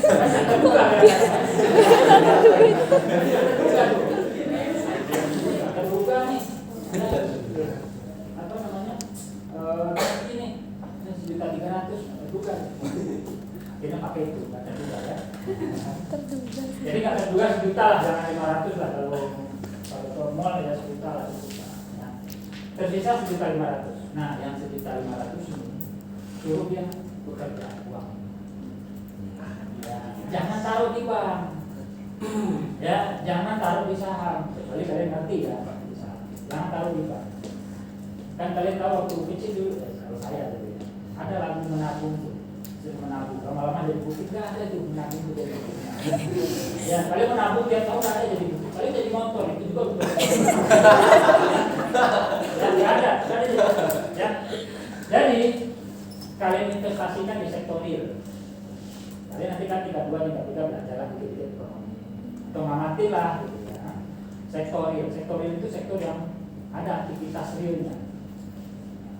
Terbuka ya. Terbuka nih. Apa namanya? Ini 1.300.000 terbuka. Kita pakai itu, nggak terduga ya. Jadi nggak terduga 1 juta lah, jangan 500 lah kalau mall ya 1 juta lah 1 juta. Ya. Tersisa 1.500.000. Nah, yang 1.500.000 ini suruh dia bekerja uang. Ya, jangan taruh di bank. Ya, jangan taruh di saham. Kecuali kalian ngerti ya, di saham. Jangan taruh di bank. Kan kalian tahu waktu kecil dulu, kalau saya ada lagu menabung tuh. Menabung, lama-lama jadi bukit, nggak ada tuh menabung tuh jadi bukit. Ya, kalian menabung tiap tahun nggak ada jadi bukit. Kalian jadi motor itu juga bukan. Ya, nggak ada jadi motor. Ya, jadi kalian investasikan di sektor real. Kalian nanti kan 32, 33 belajar lah dikit-dikit ekonomi. Atau ngamatin lah, gitu ya. Sektor real itu sektor yang ada aktivitas realnya.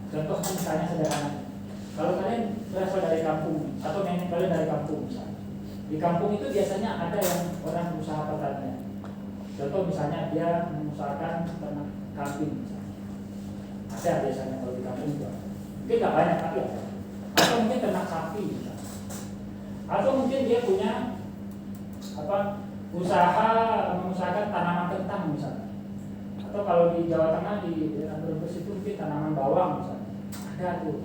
Contoh misalnya sederhana. Kalau kalian berasal dari kampung atau nenek kalian dari kampung misalnya, di kampung itu biasanya ada yang orang usaha pertanian. Contoh misalnya dia mengusahakan ternak kambing misalnya. Ada biasanya kalau di kampung juga. Mungkin nggak banyak tapi ada. Atau mungkin ternak sapi misalnya. Atau mungkin dia punya mengusahakan tanaman kentang misalnya. Atau kalau di Jawa Tengah di Brebes itu mungkin tanaman bawang misalnya. Ada tuh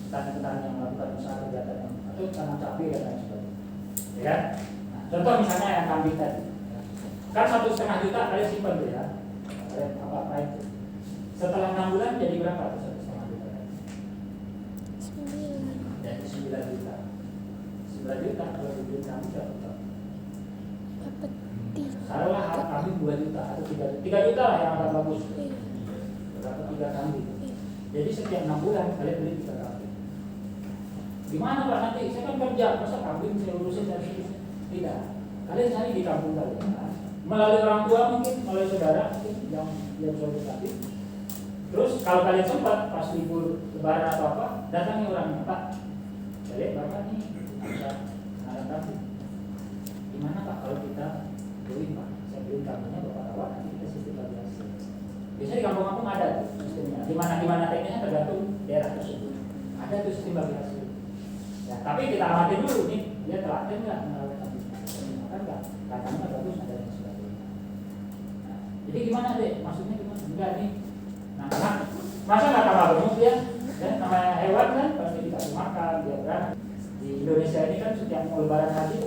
petani-petani yang melakukan usaha kegiatan atau tanam cabai dan lain sebagainya, ya kan? Nah, contoh misalnya yang kambing tadi, kan 1,5 juta kalian simpan tuh ya, kalian apa itu? Setelah 6 bulan jadi berapa tuh 1,5 juta? 9. Jadi 9 juta. 9 juta kalau dibeli kambing berapa? Taruhlah kambing 2 juta atau 3 juta lah yang agak bagus. Berapa 3 kambing? Jadi setiap 6 bulan kalian beli 3 kambing. Gimana Pak nanti? Saya kan kerja, masa kambing saya urusin dari sini? Tidak. Kalian cari di kampung kalian. Melalui orang tua mungkin, melalui saudara mungkin yang sudah tadi. Terus kalau kalian sempat pas libur lebaran atau apa, datangi orangnya, Pak. Saya lihat Bapak nih bisa ada kambing. Gimana Pak kalau kita beli Pak? Saya beli kambingnya Bapak rawat, nanti kita sistem bagi hasil. Biasanya di kampung-kampung ada tuh sistemnya. Dimana teknisnya tergantung daerah tersebut. Ada tuh sistem bagi hasil. Ya, tapi kita amatin dulu nih, dia telaten nggak merawat kambing? Kan nggak, kacangnya bagus ada yang sebagainya. Nah, jadi gimana deh? Maksudnya gimana? Enggak nih. Nah, masa nggak tambah gemuk dia? Ya, namanya hewan kan pasti dikasih makan, dia berani. Di Indonesia ini kan setiap mau lebaran haji